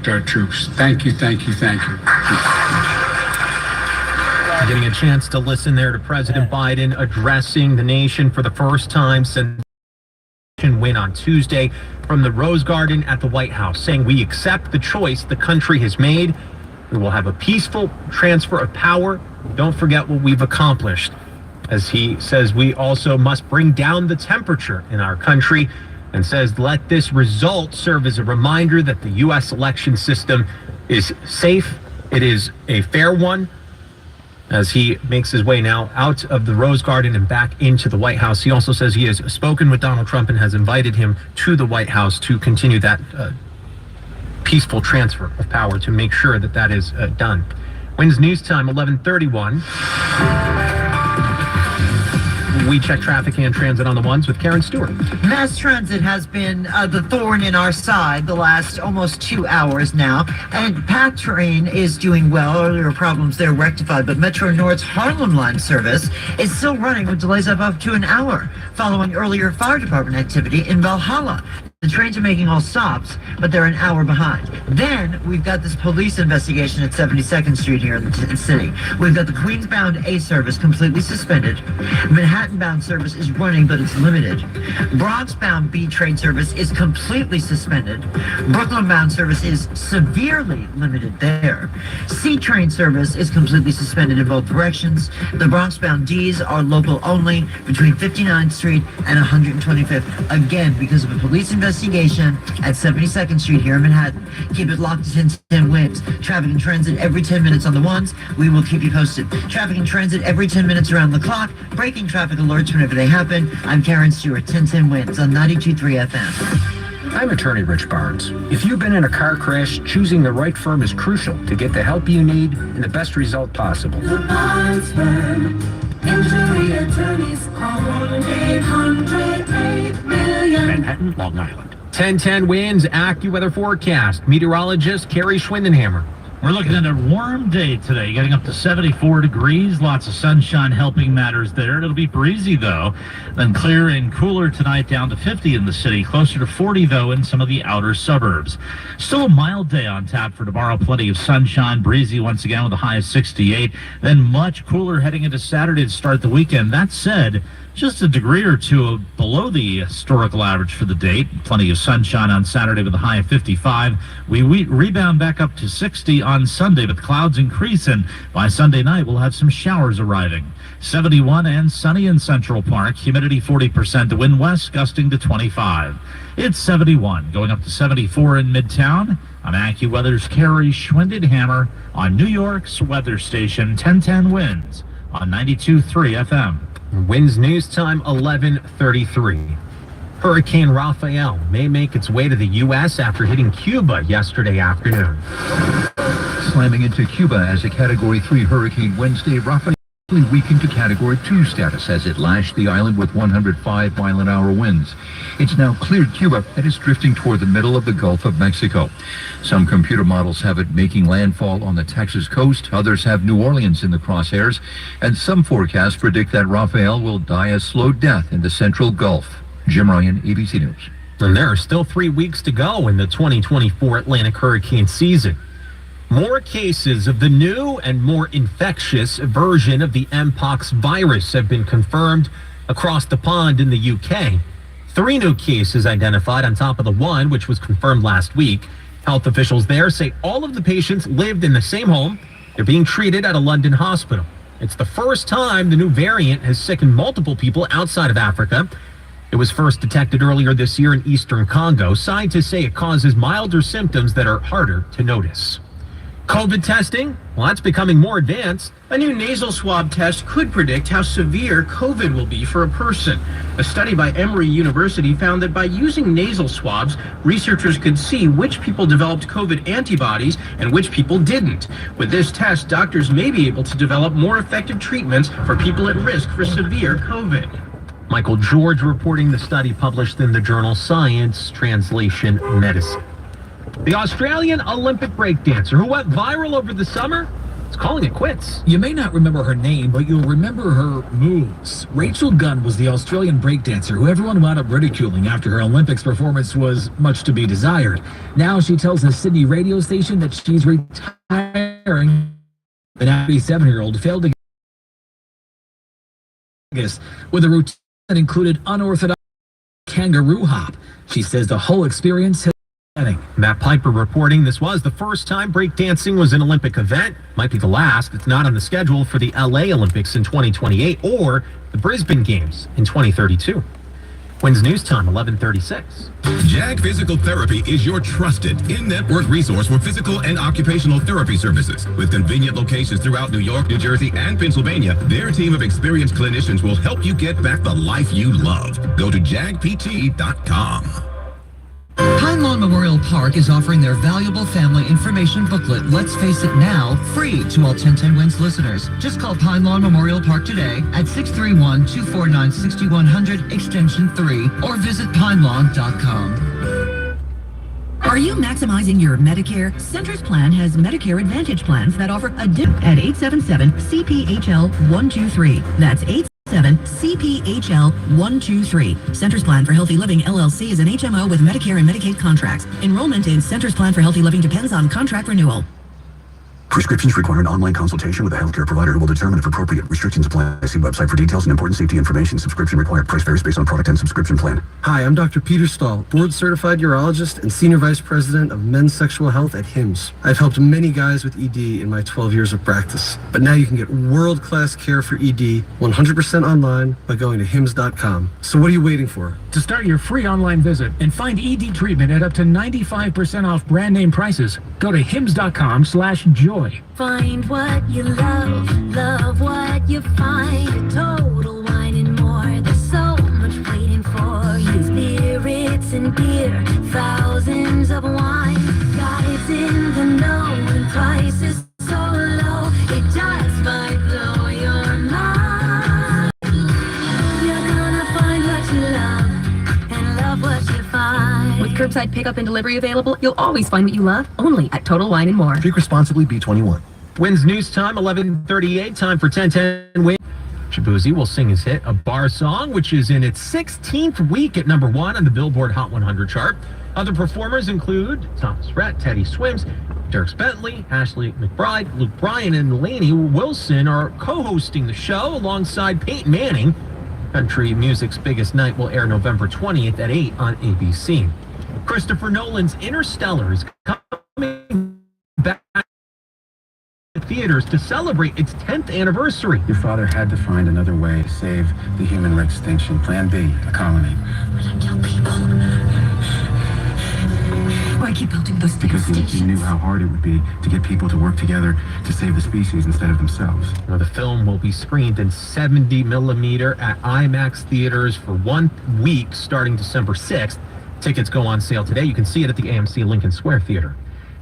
protect our troops. Thank you, thank you, thank you. Getting a chance to listen there to President Biden addressing the nation for the first time since win on Tuesday from the Rose Garden at the White House, saying we accept the choice the country has made. We will have a peaceful transfer of power. Don't forget what we've accomplished. As he says, we also must bring down the temperature in our country, and says let this result serve as a reminder that the U.S. election system is safe. It is a fair one. As he makes his way now out of the Rose Garden and back into the White House, he also says he has spoken with Donald Trump and has invited him to the White House to continue that peaceful transfer of power, to make sure that that is done. WINS News Time, 11:31. We check traffic and transit on the ones with Karen Stewart. Mass transit has been the thorn in our side the last almost 2 hours now, and PATH train is doing well. Earlier problems there rectified, but Metro North's Harlem line service is still running with delays of up to an hour following earlier fire department activity in Valhalla. The trains are making all stops, but they're an hour behind. Then we've got this police investigation at 72nd Street here in the city. We've got the Queens-bound A service completely suspended. Manhattan-bound service is running, but it's limited. Bronx-bound B train service is completely suspended. Brooklyn-bound service is severely limited there. C train service is completely suspended in both directions. The Bronx-bound Ds are local only between 59th Street and 125th. Again, because of a police investigation at 72nd Street here in Manhattan. Keep it locked to 1010 WINS. Traffic and transit every 10 minutes on the ones. We will keep you posted. Traffic and transit every 10 minutes around the clock. Breaking traffic alerts whenever they happen. I'm Karen Stewart, 1010 WINS on 92.3 FM. I'm attorney Rich Barnes. If you've been in a car crash, choosing the right firm is crucial to get the help you need and the best result possible. The Barnes Firm. Injury attorneys, call 1-800-8-million. Manhattan, Long Island. 1010 WINS AccuWeather forecast. Meteorologist Carrie Schwindenhammer. We're looking at a warm day today, getting up to 74 degrees. Lots of sunshine helping matters there. It'll be breezy, though. Then clear and cooler tonight, down to 50 in the city. Closer to 40, though, in some of the outer suburbs. Still a mild day on tap for tomorrow. Plenty of sunshine. Breezy once again with a high of 68. Then much cooler heading into Saturday to start the weekend. That said, just a degree or two below the historical average for the date. Plenty of sunshine on Saturday with a high of 55. We rebound back up to 60 on Sunday, but the clouds increase, and by Sunday night we'll have some showers arriving. 71 and sunny in Central Park. Humidity 40%. The wind west gusting to 25. It's 71, going up to 74 in Midtown. I'm AccuWeather's Carrie Schwindenhammer on New York's weather station 1010 WINS on 92.3 FM. WINS News Time, 11:33. Hurricane Rafael may make its way to the U.S. after hitting Cuba yesterday afternoon. Slamming into Cuba as a Category 3 hurricane Wednesday, Rafael weakened to Category 2 status as it lashed the island with 105-mile-an-hour winds. It's now cleared Cuba and is drifting toward the middle of the Gulf of Mexico. Some computer models have it making landfall on the Texas coast. Others have New Orleans in the crosshairs. And some forecasts predict that Rafael will die a slow death in the central Gulf. Jim Ryan, ABC News. And there are still 3 weeks to go in the 2024 Atlantic hurricane season. More cases of the new and more infectious version of the Mpox virus have been confirmed across the pond in the UK. 3 new cases identified on top of the one which was confirmed last week. Health officials there say all of the patients lived in the same home. They're being treated at a London hospital. It's the first time the new variant has sickened multiple people outside of Africa. It was first detected earlier this year in eastern Congo. Scientists say it causes milder symptoms that are harder to notice. COVID testing, well, that's becoming more advanced. A new nasal swab test could predict how severe COVID will be for a person. A study by Emory University found that by using nasal swabs, researchers could see which people developed COVID antibodies and which people didn't. With this test, doctors may be able to develop more effective treatments for people at risk for severe COVID. Michael George reporting the study published in the journal Science Translation Medicine. The Australian Olympic breakdancer who went viral over the summer is calling it quits. You may not remember her name, but you'll remember her moves. Rachel Gunn was the Australian breakdancer who everyone wound up ridiculing after her Olympics performance was much to be desired. Now she tells a Sydney radio station that she's retiring. The 97-year-old failed to get with a routine that included unorthodox kangaroo hop. She says the whole experience has Matt Piper reporting this was the first time breakdancing was an Olympic event. Might be the last. It's not on the schedule for the LA Olympics in 2028 or the Brisbane Games in 2032. Wins News Time, 11:36. JAG Physical Therapy is your trusted in-network resource for physical and occupational therapy services. With convenient locations throughout New York, New Jersey, and Pennsylvania, their team of experienced clinicians will help you get back the life you love. Go to jagpt.com. Pine Lawn Memorial Park is offering their valuable family information booklet, Let's Face It Now, free to all 1010 Wins listeners. Just call Pine Lawn Memorial Park today at 631-249-6100, extension 3, or visit pinelawn.com. Are you maximizing your Medicare? Centers Plan has Medicare Advantage plans that offer a dip at 877-CPHL-123. That's 877-CPHL-123. Centers Plan for Healthy Living, LLC is an HMO with Medicare and Medicaid contracts. Enrollment in Centers Plan for Healthy Living depends on contract renewal. Prescriptions require an online consultation with a healthcare provider who will determine if appropriate restrictions apply. See website for details and important safety information. Subscription required. Price varies based on product and subscription plan. Hi, I'm Dr. Peter Stahl, board-certified urologist and senior vice president of men's sexual health at HIMSS. I've helped many guys with ED in my 12 years of practice. But now you can get world-class care for ED 100% online by going to HIMSS.com. So what are you waiting for? To start your free online visit and find ED treatment at up to 95% off brand name prices, go to hims.com/joy. Find what you love, love what you find. Total Wine and More. There's so much waiting for you. Spirits and beer, thousands of wine. Guys in the know and prices so low. It just might blow your mind. You're gonna find what you love and love what you find. With curbside pickup and delivery available, you'll always find what you love, only at Total Wine and More. Drink responsibly, B21. Wins News Time, 11:38. Time for 1010 Win. Shabuzi will sing his hit, A Bar Song, which is in its 16th week at number 1 on the Billboard Hot 100 chart. Other performers include Thomas Rhett, Teddy Swims, Dierks Bentley, Ashley McBride, Luke Bryan, and Lainey Wilson are co-hosting the show alongside Peyton Manning. Country music's biggest night will air November 20th at 8 on ABC. Christopher Nolan's Interstellar is coming back to theaters to celebrate its 10th anniversary. Your father had to find another way to save the human extinction. Plan B, a colony. But I kill people. Why keep building those Because he knew how hard it would be to get people to work together to save the species instead of themselves. Now, the film will be screened in 70 millimeter at IMAX theaters for 1 week starting December 6th. Tickets go on sale today. You can see it at the AMC Lincoln Square Theater.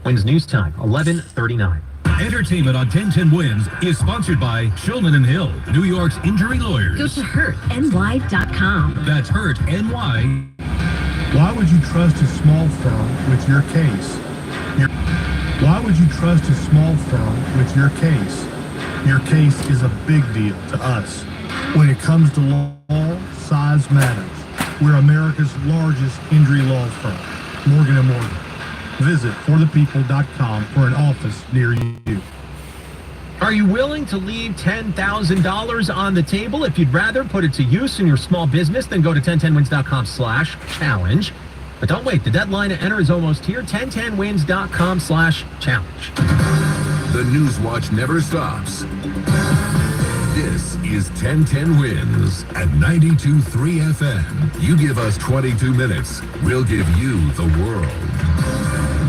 Wins News Time, 11:39. Entertainment on 1010 Wins is sponsored by Shulman & Hill, New York's injury lawyers. Go to hurtny.com. That's Hurt NY. Why would you trust a small firm with your case? Why would you trust a small firm with your case? Your case is a big deal to us. When it comes to law, size matters. We're America's largest injury law firm, Morgan & Morgan. Visit forthepeople.com for an office near you. Are you willing to leave $10,000 on the table? If you'd rather put it to use in your small business, then go to 1010wins.com/challenge. But don't wait, the deadline to enter is almost here. 1010wins.com/challenge. The Newswatch never stops. This is 1010 Wins at 92.3 FM. You give us 22 minutes, we'll give you the world.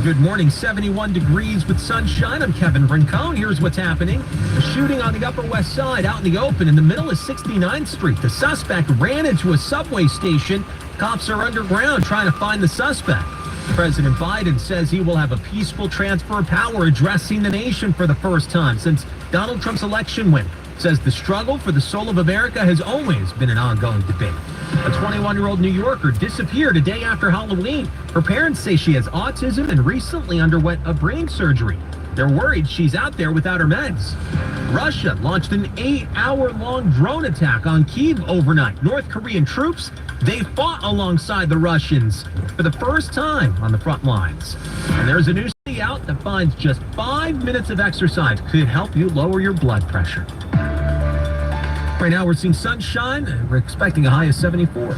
Good morning, 71 degrees with sunshine. I'm Kevin Rincon. Here's what's happening. A shooting on the Upper West Side out in the open in the middle of 69th Street. The suspect ran into a subway station. Cops are underground trying to find the suspect. President Biden says he will have a peaceful transfer of power addressing the nation for the first time since Donald Trump's election win. Says the struggle for the soul of America has always been an ongoing debate. A 21-year-old New Yorker disappeared a day after Halloween. Her parents say she has autism and recently underwent a brain surgery. They're worried she's out there without her meds. Russia launched an 8-hour-long drone attack on Kyiv overnight. North Korean troops, they fought alongside the Russians for the first time on the front lines. And there's a new study out that finds just 5 minutes of exercise could help you lower your blood pressure. Right now we're seeing sunshine and we're expecting a high of 74.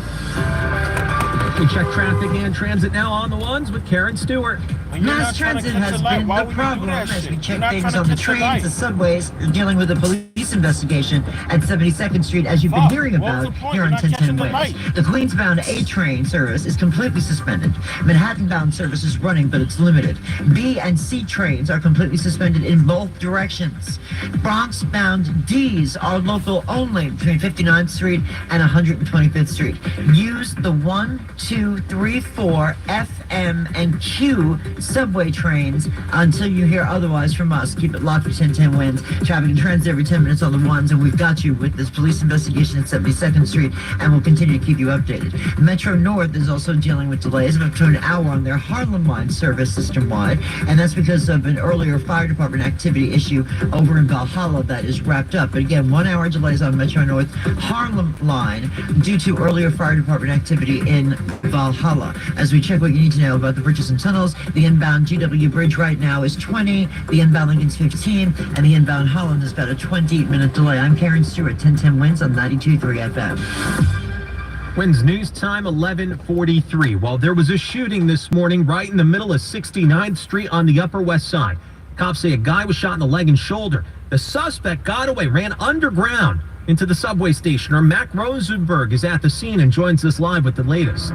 We check traffic and transit now on the ones with Karen Stewart. Mass transit has been the problem as we check things on the trains, the subways, and dealing with a police investigation at 72nd Street, as you've been hearing about here on 1010 Wins. The Queens-bound A train service is completely suspended. Manhattan-bound service is running, but it's limited. B and C trains are completely suspended in both directions. Bronx-bound D's are local only between 59th Street and 125th Street. Use the 1, 2, 3, 4, F, M, and Q subway trains until you hear otherwise from us. Keep it locked for 1010 Wins. Traffic and transit every 10 minutes on the ones, and we've got you with this police investigation at 72nd Street, and we'll continue to keep you updated. Metro North is also dealing with delays of up to an hour on their Harlem line service system-wide, and that's because of an earlier fire department activity issue over in Valhalla that is wrapped up. But again, 1 hour delays on Metro North Harlem line due to earlier fire department activity in Valhalla. As we check what you need to know about the bridges and tunnels, the inbound GW Bridge right now is 20, the inbound Lincoln's 15, and the inbound Holland is about a 20-minute delay. I'm Karen Stewart, 1010 Wins on 92.3 FM. Wins News Time 11:43. Well, there was a shooting this morning right in the middle of 69th Street on the Upper West Side. Cops say a guy was shot in the leg and shoulder. The suspect got away, ran underground into the subway station. Our Mac Rosenberg is at the scene and joins us live with the latest.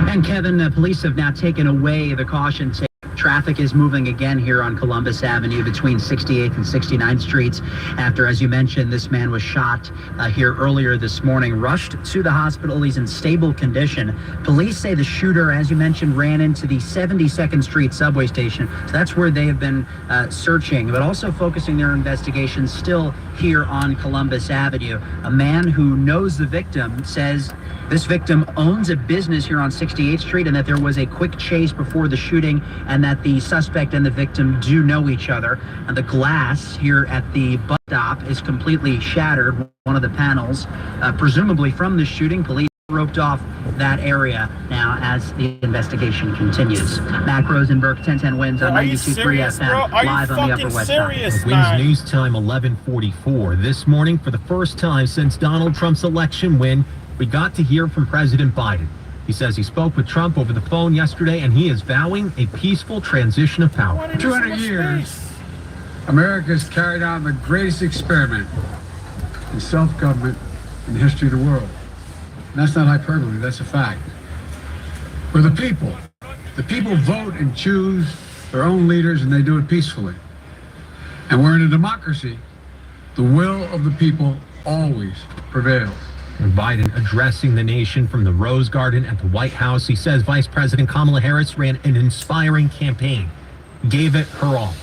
And Kevin, police have now taken away the caution tape. Traffic is moving again here on Columbus Avenue between 68th and 69th Streets after, as you mentioned, this man was shot here earlier this morning, rushed to the hospital. He's in stable condition. Police say the shooter, as you mentioned, ran into the 72nd Street subway station. So that's where they have been searching, but also focusing their investigation still here on Columbus Avenue. A man who knows the victim says this victim owns a business here on 68th Street and that there was a quick chase before the shooting and that the suspect and the victim do know each other. And the glass here at the bus stop is completely shattered. One of the panels, presumably from the shooting. Police roped off that area now as the investigation continues. Mac Rosenberg, 1010 Wins on 92.3 FM, live on the Upper West Side. Wins News Time 11:44. This morning, for the first time since Donald Trump's election win, we got to hear from President Biden. He says he spoke with Trump over the phone yesterday, and he is vowing a peaceful transition of power. 200 years, America's carried on the greatest experiment in self-government in the history of the world. And that's not hyperbole, that's a fact. We're the people. The people vote and choose their own leaders, and they do it peacefully. And we're in a democracy. The will of the people always prevails. And Biden addressing the nation from the Rose Garden at the White House. He says Vice President Kamala Harris ran an inspiring campaign, gave it her all.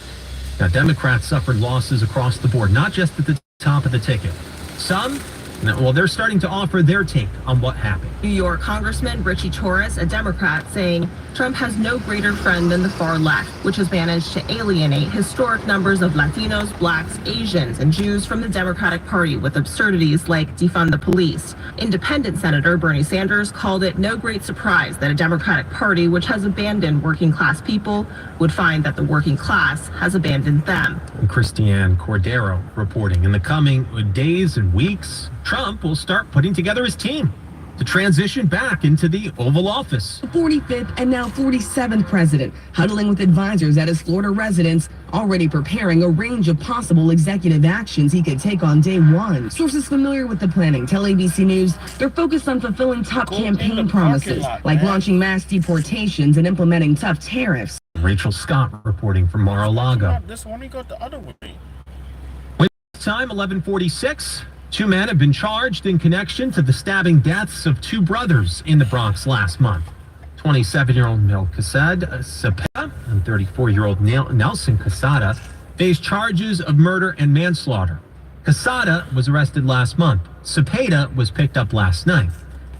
Now, Democrats suffered losses across the board, not just at the top of the ticket. Some, well, they're starting to offer their take on what happened. New York Congressman Richie Torres, a Democrat, saying Trump has no greater friend than the far left, which has managed to alienate historic numbers of Latinos, blacks, Asians, and Jews from the Democratic Party with absurdities like defund the police. Independent Senator Bernie Sanders called it no great surprise that a Democratic Party which has abandoned working class people would find that the working class has abandoned them. And Christiane Cordero reporting in the coming days and weeks, Trump will start putting together his team to transition back into the Oval Office. 45th and now 47th president, huddling with advisors at his Florida residence, already preparing a range of possible executive actions he could take on day one. Sources familiar with the planning tell ABC News they're focused on fulfilling top campaign promises, like launching mass deportations and implementing tough tariffs. Rachel Scott reporting from Mar-a-Lago. This one, we got the other way. Time 11:46. 2 men have been charged in connection to the stabbing deaths of 2 brothers in the Bronx last month. 27-year-old Melchized Cepeda and 34-year-old Nelson Quesada face charges of murder and manslaughter. Quesada was arrested last month. Cepeda was picked up last night.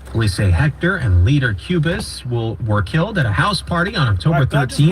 Police say Hector and leader Cubas were killed at a house party on October 13th.